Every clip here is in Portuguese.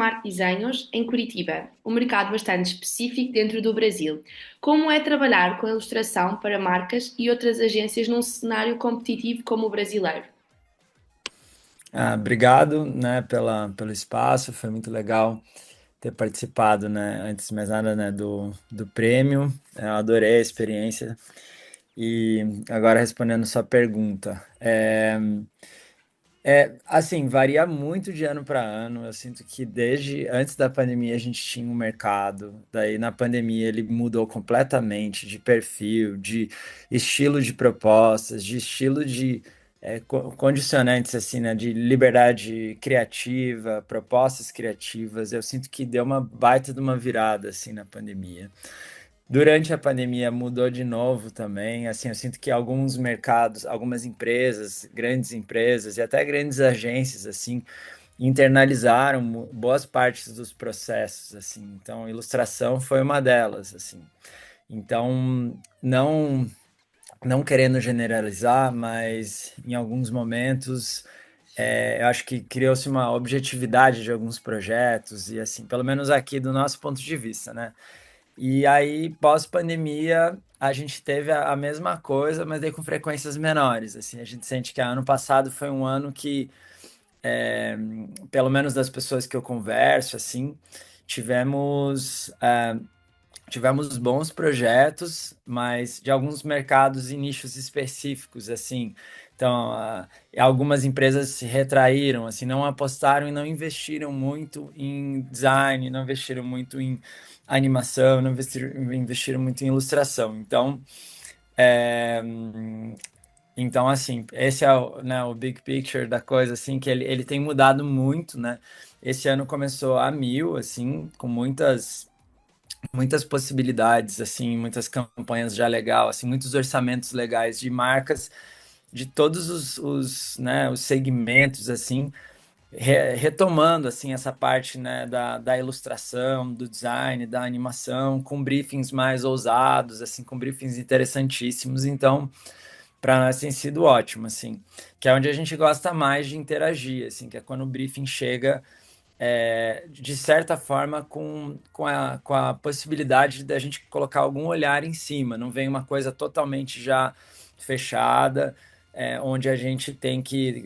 Smart Desenhos em Curitiba, um mercado bastante específico dentro do Brasil. Como é trabalhar com ilustração para marcas e outras agências num cenário competitivo como o brasileiro? Obrigado, né, pelo espaço, foi muito legal ter participado, né, antes de mais nada, né, do prêmio. Eu adorei a experiência. E agora respondendo sua pergunta, assim, varia muito de ano para ano. Eu sinto que desde antes da pandemia a gente tinha um mercado, daí na pandemia ele mudou completamente de perfil, de estilo de propostas, de estilo de condicionantes, assim, né, de liberdade criativa, propostas criativas. Eu sinto que deu uma baita de uma virada, assim, na pandemia. Durante a pandemia mudou de novo também. Assim, eu sinto que alguns mercados, algumas empresas, grandes empresas e até grandes agências, assim, internalizaram boas partes dos processos, assim. Então, ilustração foi uma delas, assim. Então, não querendo generalizar, mas em alguns momentos eu acho que criou-se uma objetividade de alguns projetos e assim, pelo menos aqui do nosso ponto de vista, né? E aí, pós-pandemia, a gente teve a mesma coisa, mas daí com frequências menores. Assim, a gente sente que ano passado foi um ano que, pelo menos das pessoas que eu converso, assim, tivemos, tivemos bons projetos, mas de alguns mercados e nichos específicos, assim. Então, algumas empresas se retraíram, assim, não apostaram e não investiram muito em design, não investiram muito em animação, não investiram muito em ilustração. É, então assim, esse é o, né, o big picture da coisa, assim, que ele tem mudado muito, né? Esse ano começou a mil, assim, com muitas possibilidades, assim, muitas campanhas já legal, assim, muitos orçamentos legais de marcas de todos né, os segmentos, assim, retomando, assim, essa parte, né, da ilustração, do design, da animação, com briefings mais ousados, assim, com briefings interessantíssimos. Então, para nós tem sido ótimo, assim, que é onde a gente gosta mais de interagir, assim, que é quando o briefing chega de certa forma, com a possibilidade da gente colocar algum olhar em cima, não vem uma coisa totalmente já fechada, onde a gente tem que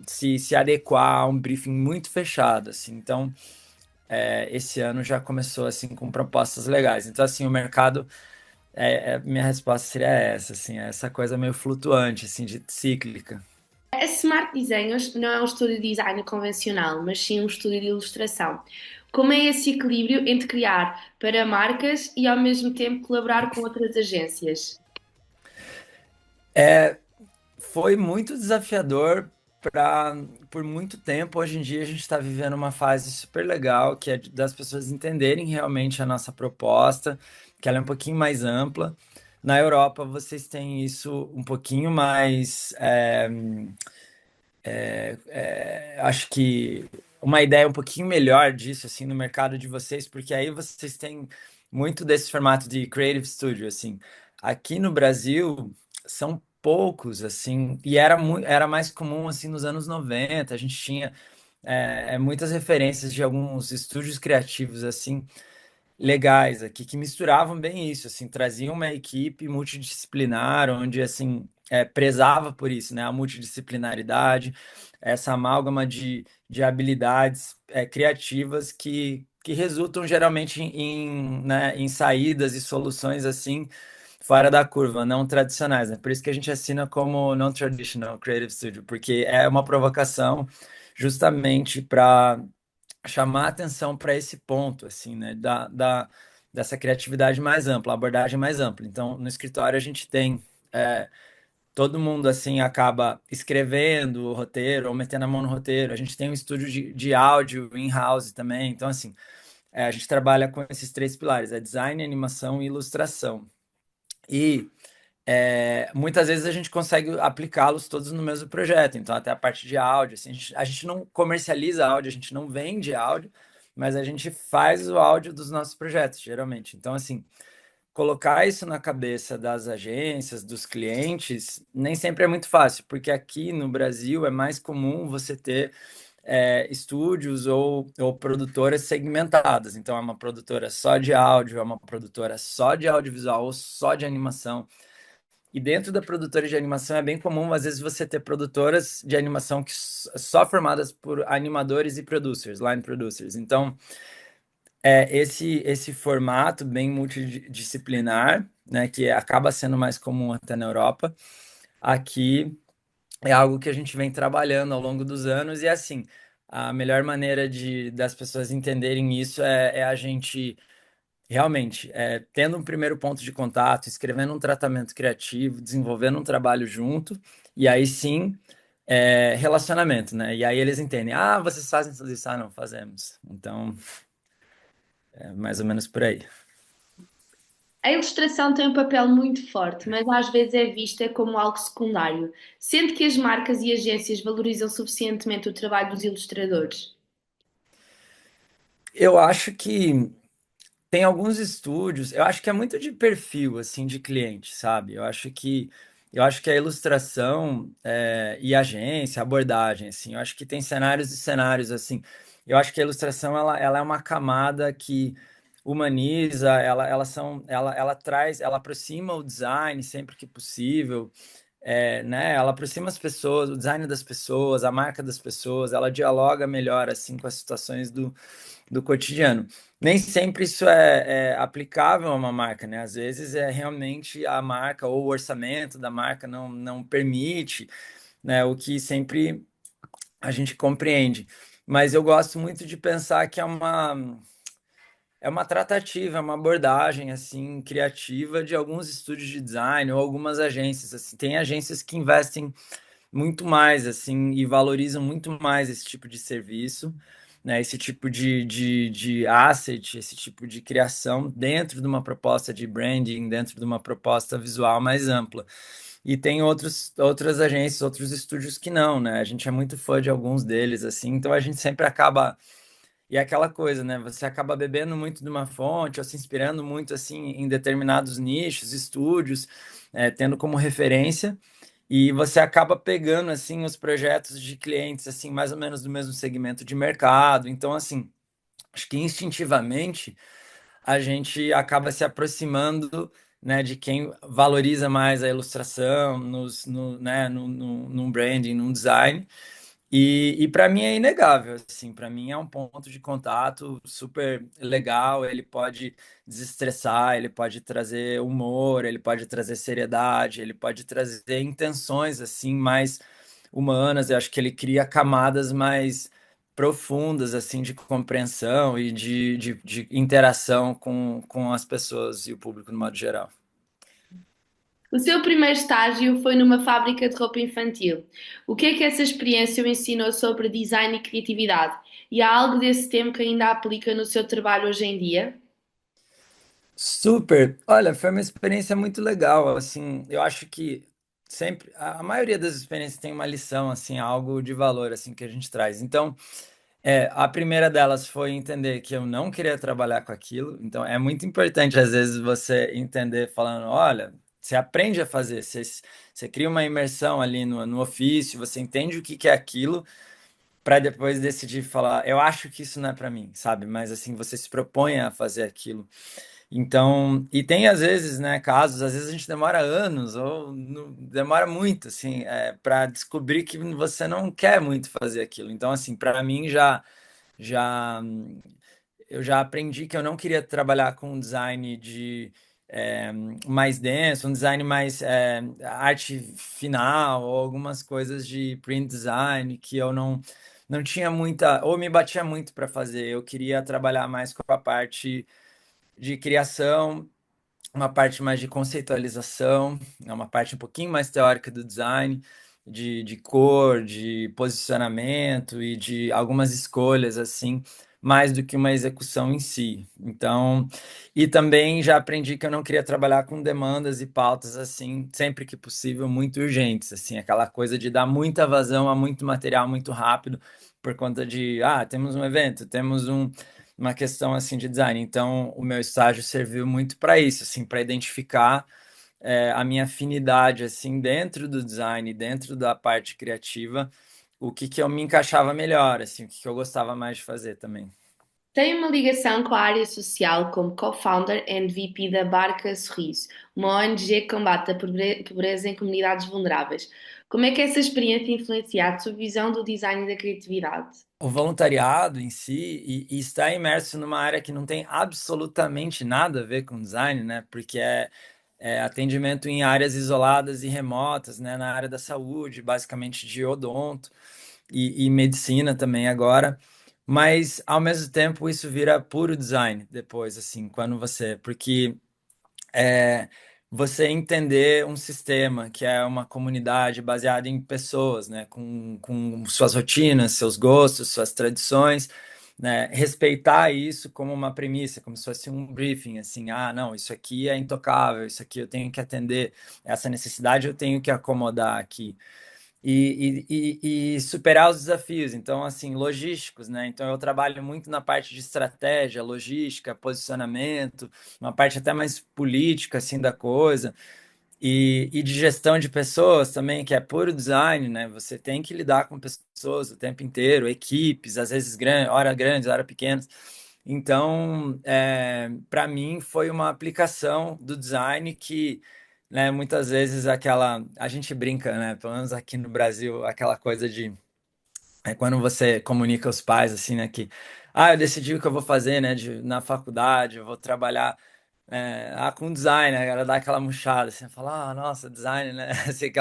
se adequar a um briefing muito fechado, assim. Então, esse ano já começou, assim, com propostas legais. Então, assim, o mercado, minha resposta seria essa, assim, essa coisa meio flutuante, assim, de cíclica. A Smart Desenhos não é um estúdio de design convencional, mas sim um estúdio de ilustração. Como é esse equilíbrio entre criar para marcas e ao mesmo tempo colaborar com outras agências? Foi muito desafiador para por muito tempo. Hoje em dia a gente está vivendo uma fase super legal, que é das pessoas entenderem realmente a nossa proposta, que ela é um pouquinho mais ampla. Na Europa vocês têm isso um pouquinho mais, acho que uma ideia um pouquinho melhor disso assim no mercado de vocês, porque aí vocês têm muito desse formato de Creative Studio, assim. Aqui no Brasil são poucos, assim, e era mais comum, assim, nos anos 90. A gente tinha muitas referências de alguns estúdios criativos, assim, legais aqui, que misturavam bem isso, assim, traziam uma equipe multidisciplinar, onde, assim, prezava por isso, né, a multidisciplinaridade, essa amálgama de habilidades criativas que resultam geralmente né, em saídas e soluções, assim, fora da curva, não tradicionais, né? Por isso que a gente assina como Non-Traditional Creative Studio, porque é uma provocação justamente para chamar atenção para esse ponto, assim, né, dessa criatividade mais ampla, abordagem mais ampla. Então, no escritório a gente tem todo mundo assim acaba escrevendo o roteiro ou metendo a mão no roteiro. A gente tem um estúdio de áudio in-house também. Então, assim, a gente trabalha com esses três pilares: design, animação e ilustração. E muitas vezes a gente consegue aplicá-los todos no mesmo projeto. Então, até a parte de áudio, assim, a gente não comercializa áudio, a gente não vende áudio, mas a gente faz o áudio dos nossos projetos, geralmente. Então, assim, colocar isso na cabeça das agências, dos clientes, nem sempre é muito fácil, porque aqui no Brasil é mais comum você ter estúdios ou produtoras segmentadas. Então, é uma produtora só de áudio, é uma produtora só de audiovisual ou só de animação. E dentro da produtora de animação é bem comum, às vezes, você ter produtoras de animação que só formadas por animadores e producers, line producers. Então, esse formato bem multidisciplinar, né, que acaba sendo mais comum até na Europa, aqui é algo que a gente vem trabalhando ao longo dos anos, e assim, a melhor maneira das pessoas entenderem isso é a gente realmente tendo um primeiro ponto de contato, escrevendo um tratamento criativo, desenvolvendo um trabalho junto, e aí sim, relacionamento, né? E aí eles entendem, ah, vocês fazem tudo isso? Ah, não, fazemos. Então, é mais ou menos por aí. A ilustração tem um papel muito forte, mas às vezes é vista como algo secundário, sendo que as marcas e agências valorizam suficientemente o trabalho dos ilustradores. Eu acho que tem alguns estúdios, eu acho que é muito de perfil, assim, de cliente, sabe? Eu acho que a ilustração e agência, abordagem, assim, eu acho que tem cenários e cenários, assim. Eu acho que a ilustração, ela é uma camada que humaniza, ela traz, ela aproxima o design sempre que possível, né? Ela aproxima as pessoas, o design das pessoas, a marca das pessoas, ela dialoga melhor, assim, com as situações do cotidiano. Nem sempre isso é aplicável a uma marca, né? Às vezes é realmente a marca ou o orçamento da marca não permite, né? O que sempre a gente compreende. Mas eu gosto muito de pensar que é uma tratativa, é uma abordagem assim criativa de alguns estúdios de design ou algumas agências. Assim. Tem agências que investem muito mais, assim, e valorizam muito mais esse tipo de serviço, né? Esse tipo de asset, esse tipo de criação dentro de uma proposta de branding, dentro de uma proposta visual mais ampla. E tem outras agências, outros estúdios que não, né? A gente é muito fã de alguns deles, assim, então a gente sempre acaba. E é aquela coisa, né? Você acaba bebendo muito de uma fonte, ou se inspirando muito, assim, em determinados nichos, estúdios, tendo como referência. E você acaba pegando assim os projetos de clientes assim mais ou menos do mesmo segmento de mercado. Então assim, acho que instintivamente a gente acaba se aproximando, né, de quem valoriza mais a ilustração né, num branding, num design. E para mim é inegável, assim, para mim é um ponto de contato super legal, ele pode desestressar, ele pode trazer humor, ele pode trazer seriedade, ele pode trazer intenções, assim, mais humanas, eu acho que ele cria camadas mais profundas, assim, de compreensão e de interação com as pessoas e o público no modo geral. O seu primeiro estágio foi numa fábrica de roupa infantil. O que é que essa experiência o ensinou sobre design e criatividade? E há algo desse tempo que ainda aplica no seu trabalho hoje em dia? Super. Olha, foi uma experiência muito legal, assim, eu acho que sempre a maioria das experiências tem uma lição, assim, algo de valor, assim, que a gente traz. Então, a primeira delas foi entender que eu não queria trabalhar com aquilo. Então, é muito importante, às vezes, você entender falando, olha, você aprende a fazer, você cria uma imersão ali no ofício, você entende o que que é aquilo, para depois decidir falar, eu acho que isso não é para mim, sabe? Mas, assim, você se propõe a fazer aquilo. Então, e tem às vezes, né, casos, às vezes a gente demora anos ou demora muito, assim, para descobrir que você não quer muito fazer aquilo. Então, assim, para mim já, eu já aprendi que eu não queria trabalhar com um design é, mais denso, um design mais arte final ou algumas coisas de print design que eu não tinha muita, ou me batia muito para fazer. Eu queria trabalhar mais com a parte de criação, uma parte mais de conceitualização, é uma parte um pouquinho mais teórica do design, de cor, de posicionamento e de algumas escolhas, assim, mais do que uma execução em si. Então, e também já aprendi que eu não queria trabalhar com demandas e pautas, assim, sempre que possível, muito urgentes, assim, aquela coisa de dar muita vazão a muito material muito rápido, por conta de, temos um evento, temos uma questão assim de design. Então, o meu estágio serviu muito para isso, assim, para identificar a minha afinidade assim dentro do design, dentro da parte criativa, o que que eu me encaixava melhor, assim, o que que eu gostava mais de fazer também. Tem uma ligação com a área social como co-founder and VP da Barca Sorriso, uma ONG que combate a pobreza em comunidades vulneráveis. Como é que essa experiência influencia a sua visão do design e da criatividade? O voluntariado em si e estar imerso numa área que não tem absolutamente nada a ver com design, né? Porque é atendimento em áreas isoladas e remotas, né? Na área da saúde, basicamente de odonto e medicina também agora. Mas ao mesmo tempo isso vira puro design depois, assim, quando você, porque é você entender um sistema que é uma comunidade baseada em pessoas, né, com suas rotinas, seus gostos, suas tradições, né, respeitar isso como uma premissa, como se fosse um briefing, assim, ah, não, isso aqui é intocável, isso aqui eu tenho que atender, essa necessidade eu tenho que acomodar aqui e superar os desafios, então, assim, logísticos, né? Então, eu trabalho muito na parte de estratégia, logística, posicionamento, uma parte até mais política, assim, da coisa, e de gestão de pessoas também, que é puro design, né? Você tem que lidar com pessoas o tempo inteiro, equipes, às vezes grandes, hora pequenas. Então, para mim, foi uma aplicação do design que, né, muitas vezes a gente brinca, né? Pelo menos aqui no Brasil, aquela coisa de quando você comunica aos pais assim, né, que eu decidi o que eu vou fazer, né, na faculdade, eu vou trabalhar com design, né, ela dá aquela murchada, assim, fala, nossa, design, né, assim,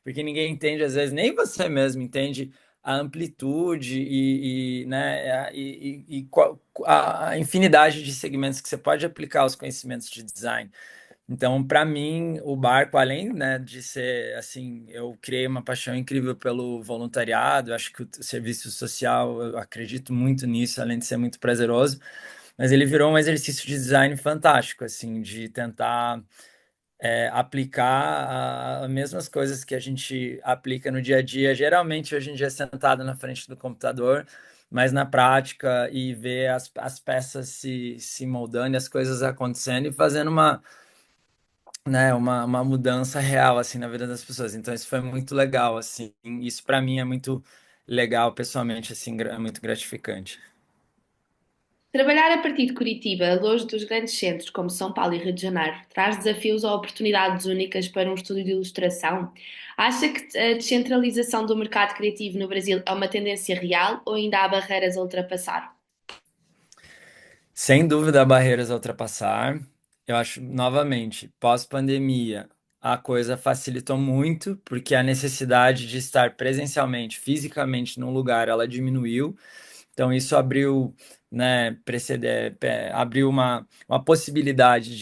porque ninguém entende, às vezes, nem você mesmo entende a amplitude né, a infinidade de segmentos que você pode aplicar os conhecimentos de design. Então, para mim, o barco, além, né, de ser assim, eu criei uma paixão incrível pelo voluntariado. Eu acho que o serviço social, eu acredito muito nisso, além de ser muito prazeroso. Mas ele virou um exercício de design fantástico, assim, de tentar aplicar as mesmas coisas que a gente aplica no dia a dia. Geralmente, hoje em dia, sentado na frente do computador, mas na prática e ver as peças se moldando, e as coisas acontecendo e fazendo uma mudança real assim na vida das pessoas. Então isso foi muito legal assim. Isso para mim é muito legal pessoalmente assim, é muito gratificante. Trabalhar a partir de Curitiba, longe dos grandes centros como São Paulo e Rio de Janeiro, traz desafios ou oportunidades únicas para um estúdio de ilustração? Acha que a descentralização do mercado criativo no Brasil é uma tendência real ou ainda há barreiras a ultrapassar? Sem dúvida, barreiras a ultrapassar. Eu acho, novamente, pós-pandemia, a coisa facilitou muito, porque a necessidade de estar presencialmente, fisicamente num lugar, ela diminuiu. Então, isso abriu, né, abriu uma possibilidade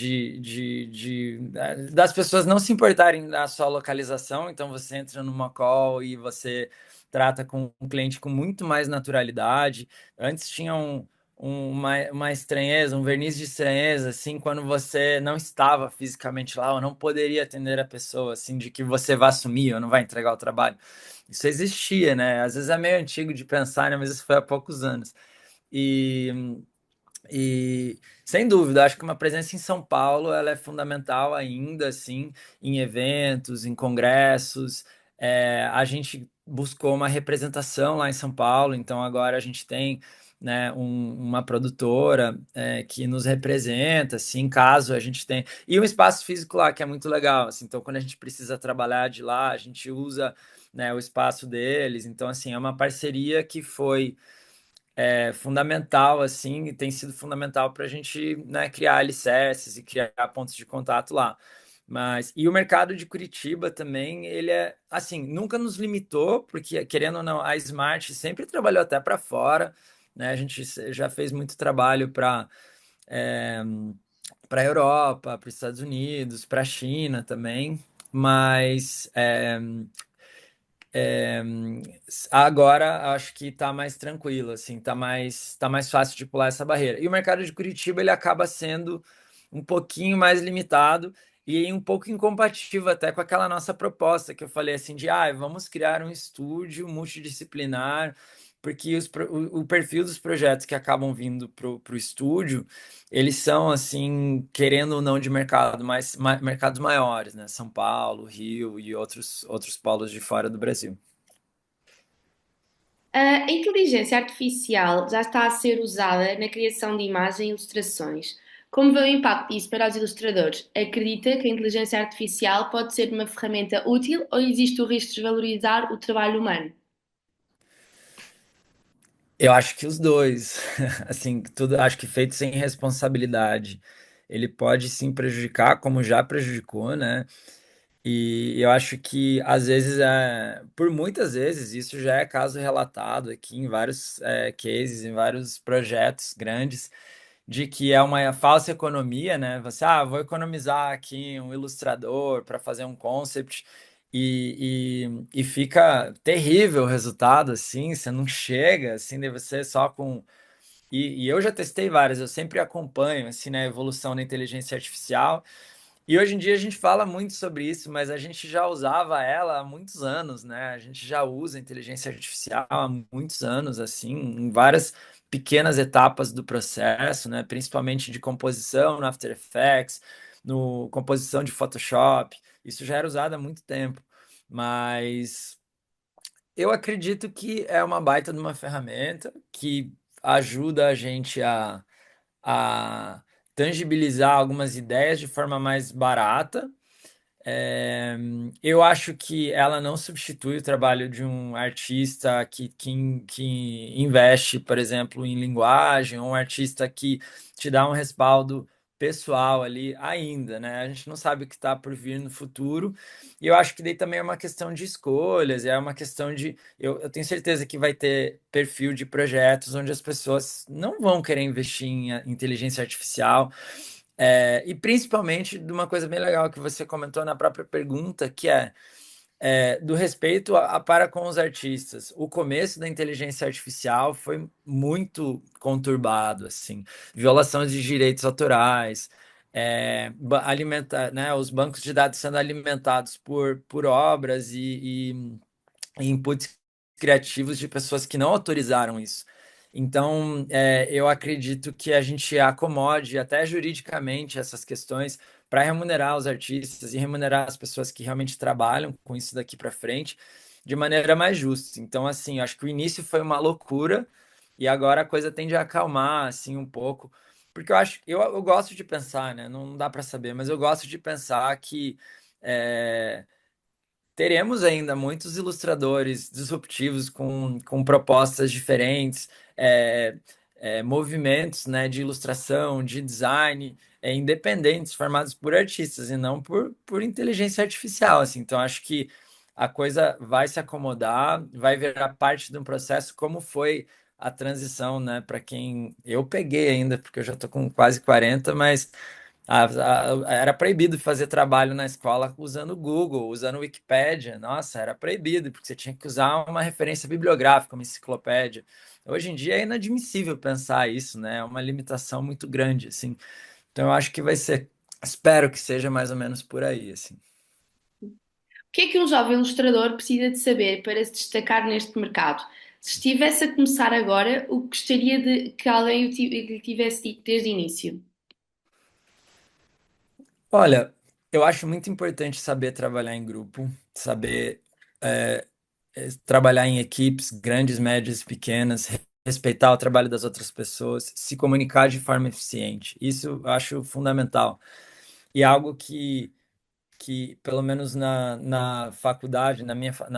das pessoas não se importarem da sua localização. Então, você entra numa call e você trata com um cliente com muito mais naturalidade. Antes tinha uma estranheza, um verniz de estranheza, assim, quando você não estava fisicamente lá ou não poderia atender a pessoa, assim, de que você vai assumir ou não vai entregar o trabalho. Isso existia, né? Às vezes é meio antigo de pensar, né? Mas isso foi há poucos anos. E, e sem dúvida, acho que uma presença em São Paulo ela é fundamental ainda, assim, em eventos, em congressos. A gente buscou uma representação lá em São Paulo, então agora a gente tem, né, uma produtora que nos representa, assim, caso a gente tenha. E um espaço físico lá que é muito legal, assim, então quando a gente precisa trabalhar de lá, a gente usa, né, o espaço deles. Então, assim, é uma parceria que foi fundamental, assim, e tem sido fundamental para a gente, né, criar alicerces e criar pontos de contato lá. E o mercado de Curitiba também, ele é, assim, nunca nos limitou, porque, querendo ou não, a Smart sempre trabalhou até para fora, né? A gente já fez muito trabalho para a Europa, para os Estados Unidos, para a China também, mas é, agora acho que está mais tranquilo, assim, tá mais fácil de pular essa barreira. E o mercado de Curitiba ele acaba sendo um pouquinho mais limitado e um pouco incompatível até com aquela nossa proposta que eu falei assim de vamos criar um estúdio multidisciplinar, porque o perfil dos projetos que acabam vindo pro estúdio, eles são assim, querendo ou não de mercado, mas mercados maiores, né? São Paulo, Rio e outros polos de fora do Brasil. A inteligência artificial já está a ser usada na criação de imagem e ilustrações. Como vê o impacto disso para os ilustradores? Acredita que a inteligência artificial pode ser uma ferramenta útil ou existe o risco de desvalorizar o trabalho humano? Eu acho que os dois, assim, tudo, acho que feito sem responsabilidade, ele pode sim prejudicar, como já prejudicou, né? E eu acho que às vezes, por muitas vezes, isso já é caso relatado aqui em vários cases, em vários projetos grandes, de que é uma falsa economia, né? Você, vou economizar aqui um ilustrador para fazer um concept e fica terrível o resultado, assim, você não chega, assim, de você só com... E eu já testei várias, eu sempre acompanho, assim, né, a evolução da inteligência artificial, e hoje em dia a gente fala muito sobre isso, mas a gente já usava ela há muitos anos, né? A gente já usa a inteligência artificial há muitos anos, assim, em várias pequenas etapas do processo, né? Principalmente de composição no After Effects, no composição de Photoshop. Isso já era usado há muito tempo, mas eu acredito que é uma baita de uma ferramenta que ajuda a gente a tangibilizar algumas ideias de forma mais barata. É, eu acho que ela não substitui o trabalho de um artista que investe, por exemplo, em linguagem, ou um artista que te dá um respaldo pessoal ali ainda, né? A gente não sabe o que está por vir no futuro, e eu acho que daí também é uma questão de escolhas, é uma questão de. Eu tenho certeza que vai ter perfil de projetos onde as pessoas não vão querer investir em inteligência artificial, e principalmente de uma coisa bem legal que você comentou na própria pergunta, que do respeito para com os artistas. O começo da inteligência artificial foi muito conturbado, assim, violação de direitos autorais, né, os bancos de dados sendo alimentados por obras e inputs criativos de pessoas que não autorizaram isso. Então, eu acredito que a gente acomode até juridicamente essas questões para remunerar os artistas e remunerar as pessoas que realmente trabalham com isso daqui para frente de maneira mais justa. Então, assim, acho que o início foi uma loucura e agora a coisa tende a acalmar assim um pouco, porque eu gosto de pensar, né? Não dá para saber, mas eu gosto de pensar que é, teremos ainda muitos ilustradores disruptivos com propostas diferentes, é, movimentos, né, de ilustração, de design, independentes, formados por artistas e não por inteligência artificial, assim. Então, acho que a coisa vai se acomodar, vai virar parte de um processo, como foi a transição, né, para quem eu peguei ainda, porque eu já estou com quase 40, mas era proibido fazer trabalho na escola usando o Google, usando o Wikipédia. Nossa, era proibido, porque você tinha que usar uma referência bibliográfica, uma enciclopédia. Hoje em dia é inadmissível pensar isso, né? É uma limitação muito grande, assim. Então eu acho que vai ser, espero que seja mais ou menos por aí, assim. O que é que um jovem ilustrador precisa de saber para se destacar neste mercado? Se estivesse a começar agora, o que gostaria de que alguém lhe tivesse dito desde o início? Olha, eu acho muito importante saber trabalhar em grupo, saber é, trabalhar em equipes grandes, médias, pequenas, respeitar o trabalho das outras pessoas, se comunicar de forma eficiente. Isso eu acho fundamental. E algo que pelo menos na faculdade, na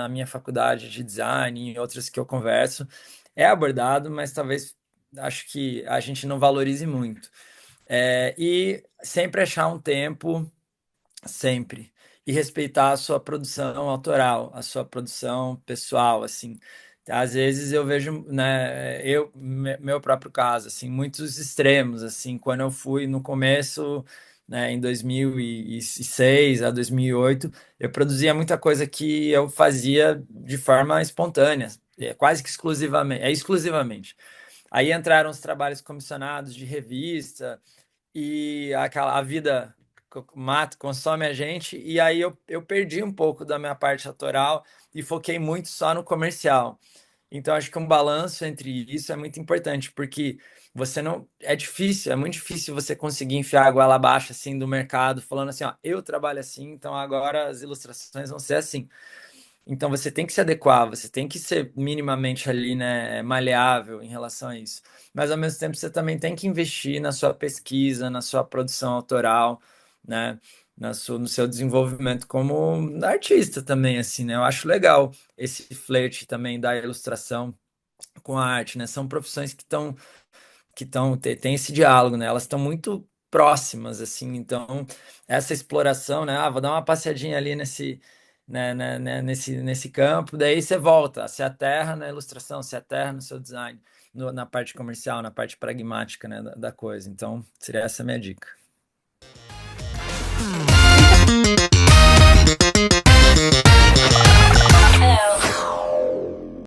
minha faculdade de design e em outras que eu converso, é abordado, mas talvez acho que a gente não valorize muito. E sempre achar um tempo sempre. E respeitar a sua produção autoral, a sua produção pessoal, assim. Às vezes eu vejo, né, meu próprio caso, assim, muitos extremos, assim, quando eu fui no começo, né, em 2006 a 2008, eu produzia muita coisa que eu fazia de forma espontânea, quase que exclusivamente, exclusivamente. Aí entraram os trabalhos comissionados de revista, e a vida mata, consome a gente, e aí eu perdi um pouco da minha parte autoral e foquei muito só no comercial. Então, acho que um balanço entre isso é muito importante, porque você não. É difícil, é muito difícil você conseguir enfiar a goela abaixo assim do mercado, falando assim, ó, eu trabalho assim, então agora as ilustrações vão ser assim. Então você tem que se adequar, você tem que ser minimamente ali, né, maleável em relação a isso. Mas ao mesmo tempo você também tem que investir na sua pesquisa, na sua produção autoral, né, no seu desenvolvimento como artista também, assim, né? Eu acho legal esse flerte também da ilustração com a arte, né? São profissões que tem esse diálogo, né? Elas estão muito próximas, assim, então essa exploração, né? Ah, vou dar uma passeadinha ali nesse campo, daí você volta, se aterra na ilustração, se aterra no seu design, na parte comercial, na parte pragmática, né, da coisa. Então, seria essa a minha dica.